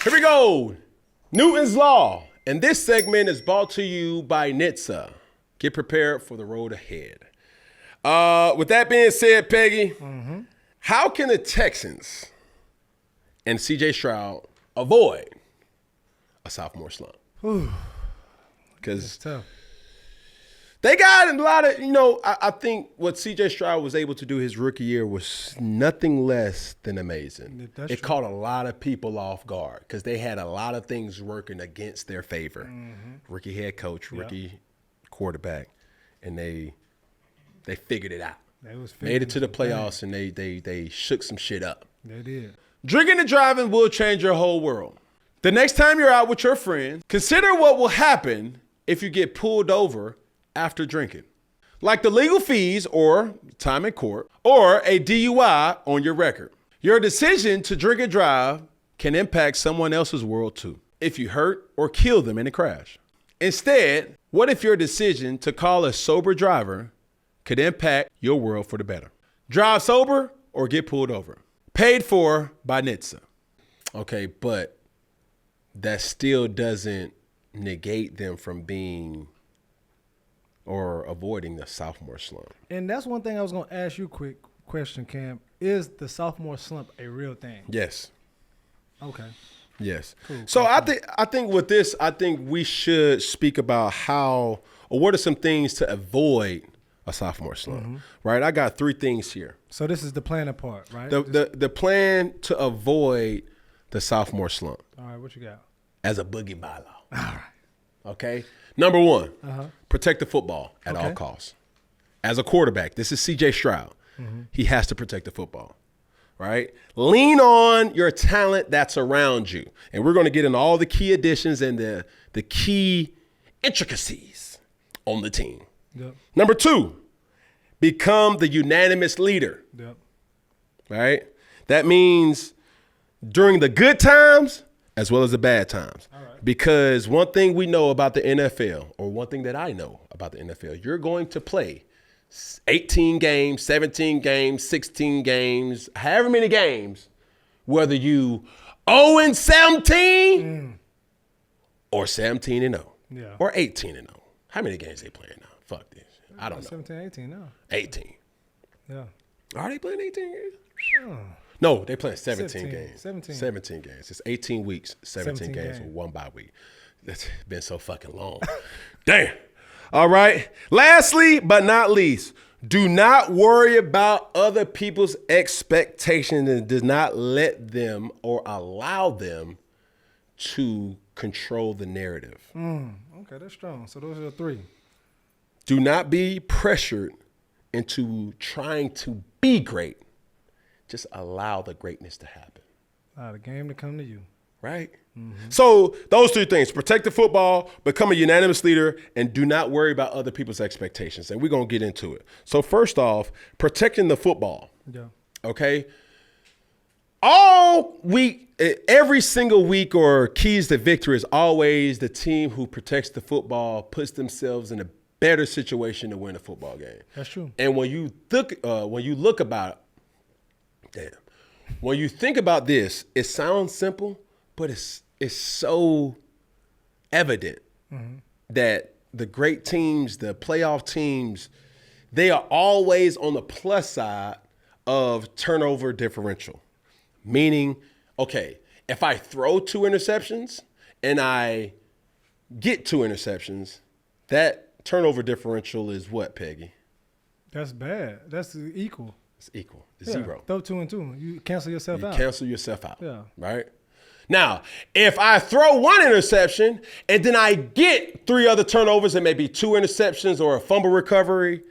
Here we go. Newton's Law. And this segment is brought to you by NHTSA. Get prepared for the road ahead. With that being said, Peggy, how can the Texans and CJ Stroud avoid a sophomore slump? Because tough. They got a lot of, I think what CJ Stroud was able to do his rookie year was nothing less than amazing. It caught a lot of people off guard because they had a lot of things working against their favor. Rookie head coach, rookie quarterback, and they figured it out. Made it to the playoffs, and they shook some shit up. They did. Drinking and driving will change your whole world. The next time you're out with your friends, consider what will happen if you get pulled over after drinking, like the legal fees or time in court or a DUI on your record. Your decision to drink and drive can impact someone else's world too, if you hurt or kill them in a crash. Instead, what if your decision to call a sober driver could impact your world for the better? Drive sober or get pulled over. Paid for by NHTSA. Okay, but that still doesn't negate them from being or avoiding the sophomore slump. And that's one thing I was going to ask you a quick question, Cam. Is the sophomore slump a real thing? Yes. Okay. Yes. Cool. So I think with this, I think we should speak about how or what are some things to avoid a sophomore slump, right? I got 3 things here. So this is the planning part, right? The plan to avoid the sophomore slump. All right, what you got? As a boogie bylaw. All right. Okay. Number 1, protect the football at all costs. As a quarterback, this is CJ Stroud. He has to protect the football, right? Lean on your talent that's around you. And we're going to get into all the key additions and the key intricacies on the team. Yep. Number 2, become the unanimous leader. Yep. Right? That means during the good times as well as the bad times. All right. Because one thing we know about the NFL, or one thing that I know about the NFL, you're going to play 18 games, 17 games, 16 games, however many games, whether you 0-17 or 17-0 or 18-0. How many games they playing now? Fuck this. I don't know. 17, 18 now. 18. Yeah. Are they playing 18 games? Oh. No, they playing 17 games. 17 games. It's 18 weeks, 17 games with 1 bye week. That's been so fucking long. Damn. All right. Lastly, but not least, do not worry about other people's expectations and do not let them or allow them to control the narrative. Okay, that's strong. So those are the 3. Do not be pressured into trying to be great. Just allow the greatness to happen. Allow the game to come to you. Right? So those 3 things: protect the football, become a unanimous leader, and do not worry about other people's expectations. And we're going to get into it. So first off, protecting the football. Yeah. Okay? All week, every single week or keys to victory is always the team who protects the football puts themselves in a better situation to win a football game. That's true. And when you look about it, when you think about this, it sounds simple, but it's so evident that the great teams, the playoff teams, they are always on the plus side of turnover differential. Meaning, okay, if I throw 2 interceptions and I get 2 interceptions, that turnover differential is what, Peggy? That's bad. That's equal. It's equal. It's 0. Throw 2 and 2. You cancel yourself out. You cancel yourself out. Yeah. Right? Now, if I throw 1 interception and then I get 3 other turnovers and maybe 2 interceptions or a fumble recovery,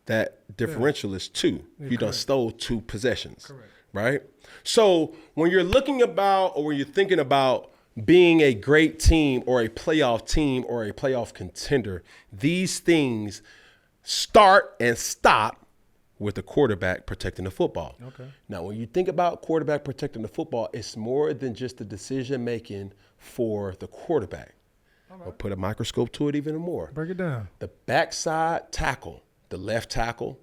that differential is 2. You done stole 2 possessions. Correct. Right? So when you're looking about or when you're thinking about being a great team or a playoff contender, these things start and stop with the quarterback protecting the football. Okay. Now, when you think about quarterback protecting the football, it's more than just the decision-making for the quarterback. All right. I'll put a microscope to it even more. Break it down. The backside tackle, the left tackle,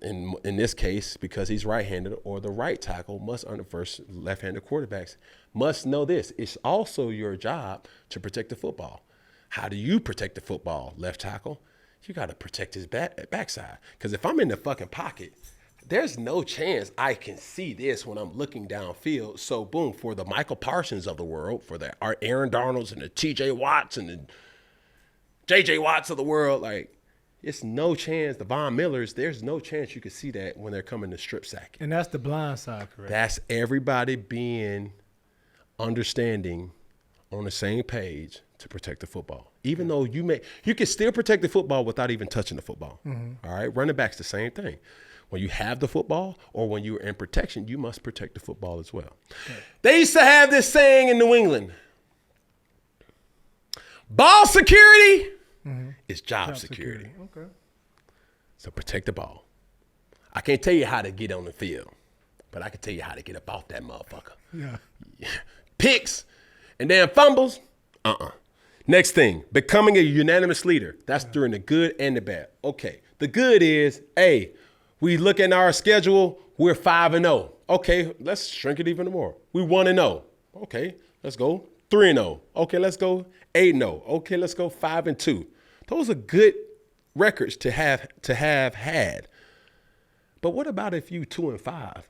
In this case, because he's right-handed, or the right tackle must, under first left-handed quarterbacks, must know this. It's also your job to protect the football. How do you protect the football, left tackle? You got to protect his backside. Because if I'm in the fucking pocket, there's no chance I can see this when I'm looking downfield. So, boom, for the Michael Parsons of the world, for the Aaron Donalds and the TJ Watts and the JJ Watts of the world, like, it's no chance, the Von Millers, there's no chance you can see that when they're coming to strip sack. And that's the blind side, correct? That's everybody being understanding on the same page to protect the football. Even though you can still protect the football without even touching the football. All right, running back's the same thing. When you have the football or when you're in protection, you must protect the football as well. Okay. They used to have this saying in New England, ball security is job security. Okay. So protect the ball. I can't tell you how to get on the field, but I can tell you how to get up off that motherfucker. Yeah. Picks and then fumbles. Next thing, becoming a unanimous leader. That's during the good and the bad. Okay. The good is, hey, we look at our schedule, we're 5-0. Okay, let's shrink it even more. We 1-0. Okay, let's go 3-0. Okay, let's go 8-0. Okay, let's go 5-2. Those are good records to have had. But what about if you 2-5?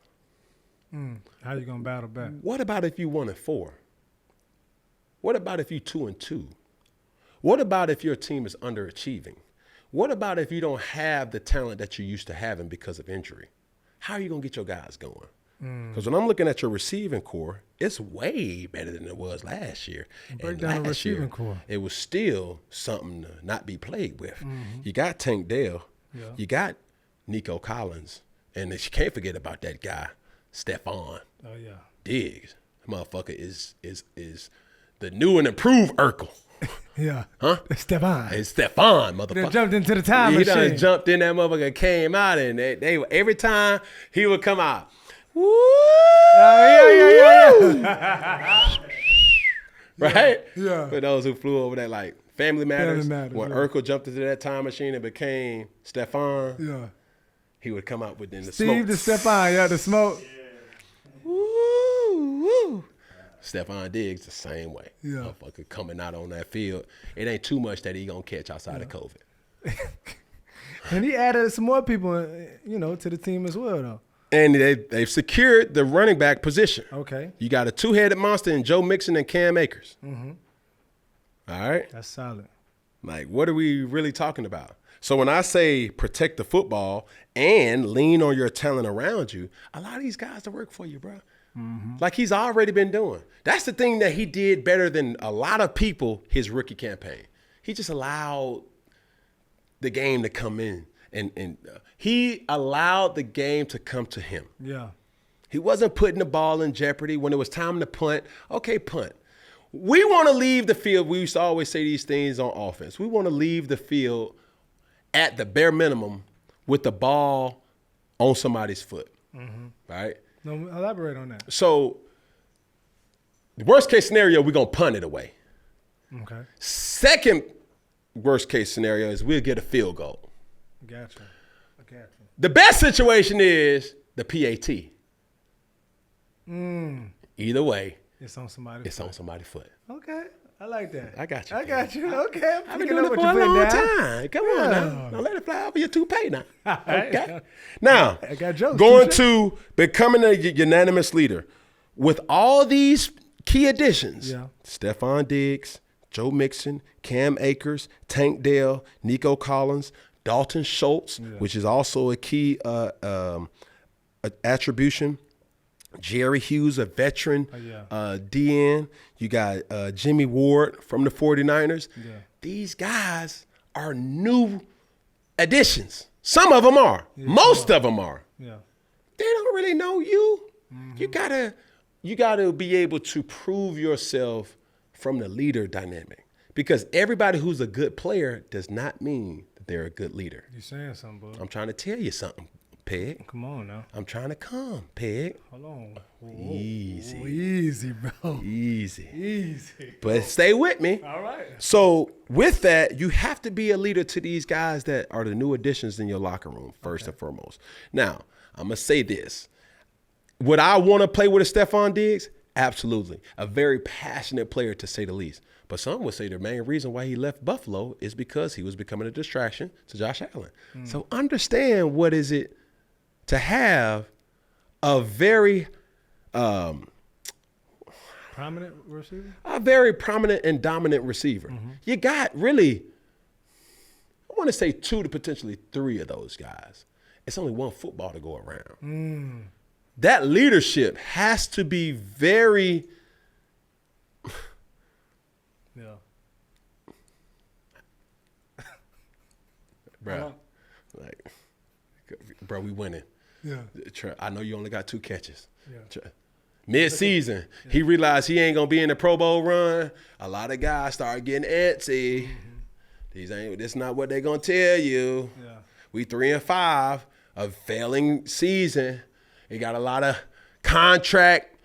How you gonna battle back? What about if you 1-4? What about if you 2-2? What about if your team is underachieving? What about if you don't have the talent that you used to having because of injury? How are you going to get your guys going? Because when I'm looking at your receiving core, it's way better than it was last year. Break down the receiving core. It was still something to not be played with. You got Tank Dell. Yeah. You got Nico Collins. And you can't forget about that guy, Stephon. Oh, yeah. Diggs. Motherfucker is the new and improved Urkel. Yeah. Huh? It's Stephon. It's Stephon, motherfucker. He jumped into the time machine. He done jumped in that motherfucker, came out, and they every time he would come out, woo! Yeah. Right? Yeah. For those who flew over that, like, Family Matters, when yeah. Urkel jumped into that time machine and became Stephon, yeah, he would come out within the Steve smoke. the Stephon, yeah, the smoke. Yeah. Woo! Stephon Diggs the same way. Yeah. Motherfucker coming out on that field. It ain't too much that he gonna catch outside of COVID. And he added some more people, to the team as well, though. And they've secured the running back position. Okay. You got a two-headed monster in Joe Mixon and Cam Akers. Mm-hmm. All right? That's solid. Like, what are we really talking about? So when I say protect the football and lean on your talent around you, a lot of these guys to work for you, bro. Mm-hmm. Like he's already been doing. That's the thing that he did better than a lot of people his rookie campaign. He just allowed the game to come in. And he allowed the game to come to him. Yeah. He wasn't putting the ball in jeopardy. When it was time to punt, okay, punt. We want to leave the field. We used to always say these things on offense. We want to leave the field at the bare minimum with the ball on somebody's foot, right? No, elaborate on that. So the worst case scenario, we're going to punt it away. Okay. Second worst case scenario is we'll get a field goal. Gotcha. The best situation is the PAT. Either way, it's on somebody's foot. Okay. I like that. I got you. Okay. I've been doing it for a long time. Come on now. Don't let it fly over your toupee now. Okay. Now, I got jokes. Going to becoming a unanimous leader. With all these key additions, Stephon Diggs, Joe Mixon, Cam Akers, Tank Dell, Nico Collins, Dalton Schultz, which is also a key attribution. Jerry Hughes, a veteran DN. You got Jimmy Ward from the 49ers. Yeah. These guys are new additions. Some of them are. Most of them are. Yeah. They don't really know you. You gotta be able to prove yourself from the leader dynamic. Because everybody who's a good player does not mean that they're a good leader. You're saying something, bro. I'm trying to tell you something, Peg. Come on now. I'm trying to come, Peg. Hold on. Easy. Easy, bro. Easy. Easy. But stay with me. All right. So with that, you have to be a leader to these guys that are the new additions in your locker room, first and foremost. Now, I'm going to say this. Would I want to play with a Stephon Diggs? Absolutely. A very passionate player, to say the least. But some would say the main reason why he left Buffalo is because he was becoming a distraction to Josh Allen. So understand what is it to have a very Prominent receiver? a very prominent and dominant receiver. You got really, I want to say 2 to potentially 3 of those guys. It's only one football to go around. That leadership has to be very, Yeah. bro. Like, bro, we winning. Yeah. I know you only got 2 catches. Yeah. Mid-season, he realized he ain't gonna be in the Pro Bowl run. A lot of guys start getting antsy. This not what they gonna tell you. Yeah. We 3-5, a failing season. They got a lot of contract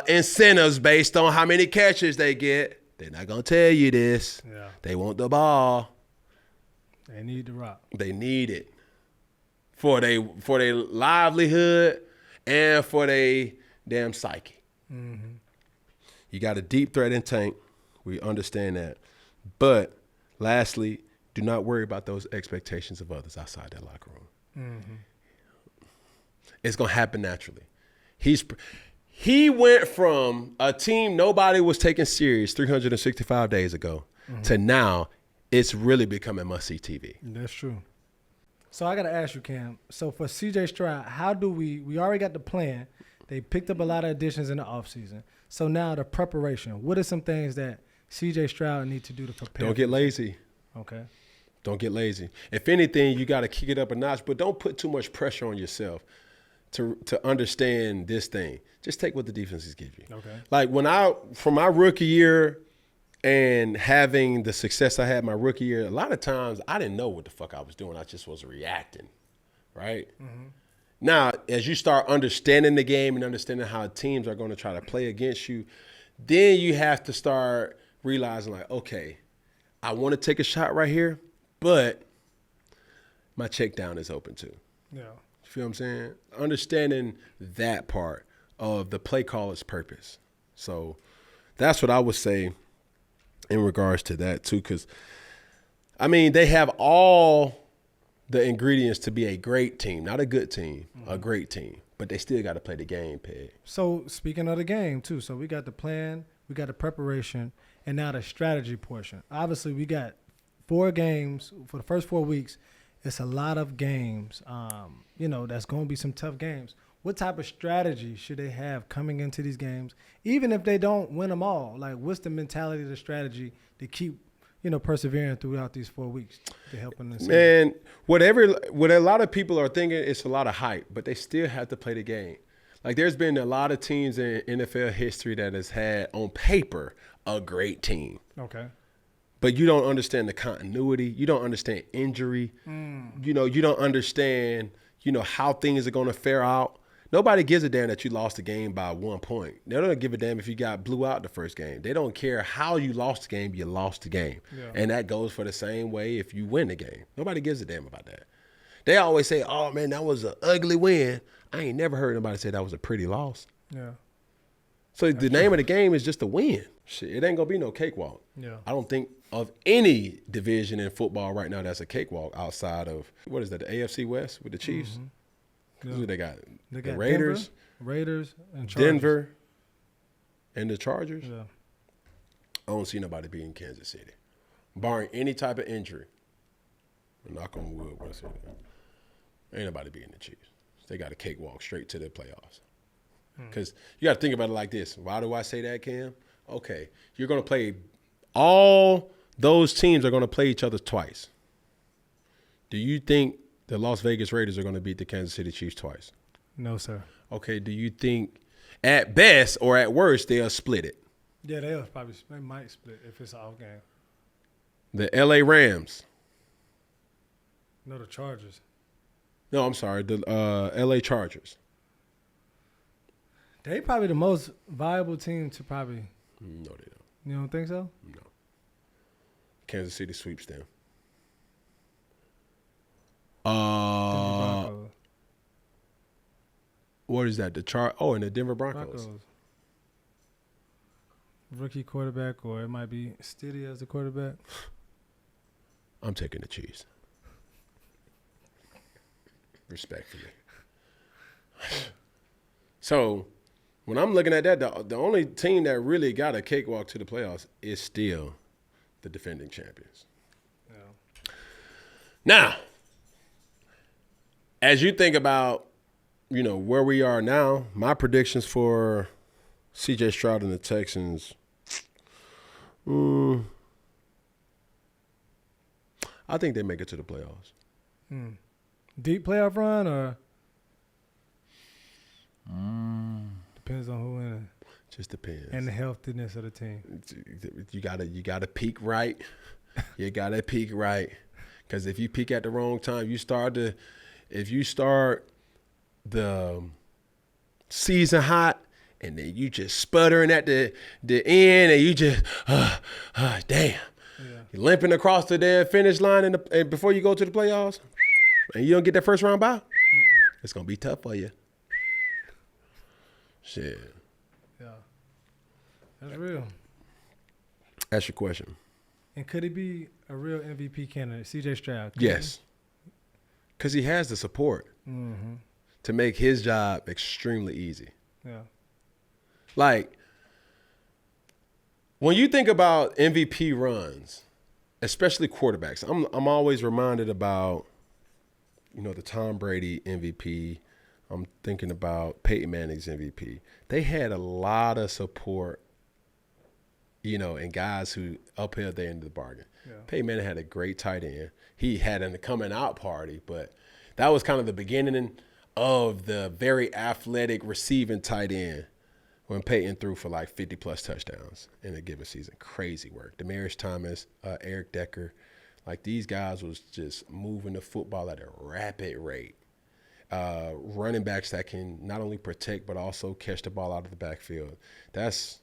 incentives based on how many catches they get. They're not gonna tell you this. Yeah. They want the ball. They need to rock. They need it for their livelihood and for their damn psyche. You got a deep threat in tank. We understand that. But lastly, do not worry about those expectations of others outside that locker room. It's going to happen naturally. He went from a team nobody was taking serious 365 days ago to now it's really becoming must-see TV. That's true. So I got to ask you, Cam. So for CJ Stroud, how do we already got the plan. They picked up a lot of additions in the offseason. So now the preparation. What are some things that CJ Stroud need to do to prepare? Don't get lazy. Okay. Don't get lazy. If anything, you got to kick it up a notch, but don't put too much pressure on yourself to understand this thing. Just take what the defenses give you. Okay. Like from my rookie year and having the success I had my rookie year, a lot of times I didn't know what the fuck I was doing. I just was reacting, right? Now, as you start understanding the game and understanding how teams are going to try to play against you, then you have to start realizing like, okay, I want to take a shot right here, but my check down is open too. Yeah. You feel what I'm saying? Understanding that part of the play caller's purpose. So that's what I would say in regards to that too, because, I mean, they have all the ingredients to be a great team, not a good team, a great team, but they still got to play the game, Peg. So speaking of the game too, so we got the plan, we got the preparation, and now the strategy portion. Obviously, we got 4 games for the first 4 weeks. It's a lot of games. That's going to be some tough games. What type of strategy should they have coming into these games, even if they don't win them all? Like, what's the mentality, the strategy to keep, persevering throughout these 4 weeks to help them? Man, what a lot of people are thinking, it's a lot of hype, but they still have to play the game. Like, there's been a lot of teams in NFL history that has had, on paper, a great team. Okay. But you don't understand the continuity. You don't understand injury. You don't understand, how things are going to fare out. Nobody gives a damn that you lost the game by 1 point. They don't give a damn if you got blew out the first game. They don't care how you lost the game, you lost the game. Yeah. And that goes for the same way if you win the game. Nobody gives a damn about that. They always say, oh, man, that was an ugly win. I ain't never heard nobody say that was a pretty loss. Yeah. So the name of the game is just a win. Shit, it ain't going to be no cakewalk. Yeah. I don't think of any division in football right now that's a cakewalk outside of, what is that, the AFC West with the Chiefs? Yeah. Who they got? They the got Raiders, Raiders, and Chargers. Denver, and the Chargers. Yeah. I don't see nobody beating Kansas City, barring any type of injury. Knock on wood, ain't nobody beating the Chiefs. They got a cakewalk straight to the playoffs. Because you got to think about it like this. Why do I say that, Cam? Okay, you're going to play – all those teams are going to play each other twice. Do you think the Las Vegas Raiders are going to beat the Kansas City Chiefs twice? No, sir. Okay, do you think at best or at worst they'll split it? Yeah, they might split if it's an off game. The L.A. Rams. No, the Chargers. No, I'm sorry. The LA Chargers. They probably the most viable team to probably. No, they don't. You don't think so? No. Kansas City sweeps them. What is that? And the Denver Broncos. Rookie quarterback, or it might be Stiddy as the quarterback. I'm taking the Chiefs. Respectfully. So, when I'm looking at that, the only team that really got a cakewalk to the playoffs is still the defending champions. Yeah. Now, as you think about, where we are now, my predictions for CJ Stroud and the Texans, I think they make it to the playoffs. Deep playoff run, or depends on who in it. Just depends. And the healthiness of the team. You gotta peak right. You gotta peak right, because if you peak at the wrong time, if you start the season hot, and then you just sputtering at the end, and you just, damn. Yeah. You're limping across the damn finish line and before you go to the playoffs, and you don't get that first round bye, it's going to be tough for you. Shit. Yeah. That's real. That's your question. And could he be a real MVP candidate, CJ Stroud? Yes. Because he has the support to make his job extremely easy. Yeah. Like, when you think about MVP runs, especially quarterbacks, I'm always reminded about, the Tom Brady MVP. I'm thinking about Peyton Manning's MVP. They had a lot of support, and guys who upheld their end of the bargain. Yeah. Peyton Manning had a great tight end. He had a coming out party, but that was kind of the beginning of the very athletic receiving tight end when Peyton threw for like 50-plus touchdowns in a given season. Crazy work. Demaryius Thomas, Eric Decker, like these guys was just moving the football at a rapid rate. Running backs that can not only protect but also catch the ball out of the backfield. That's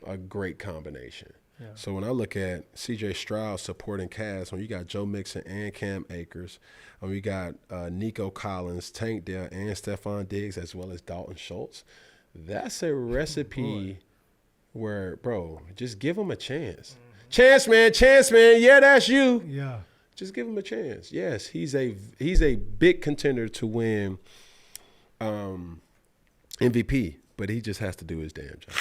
a great combination. Yeah. So when I look at CJ Stroud supporting cast, when you got Joe Mixon and Cam Akers, when we got Nico Collins, Tank Dell, and Stephon Diggs, as well as Dalton Schultz, that's a recipe where, bro, just give him a chance. Chance, man. Yeah, that's you. Yeah. Just give him a chance. Yes, he's a big contender to win MVP, but he just has to do his damn job.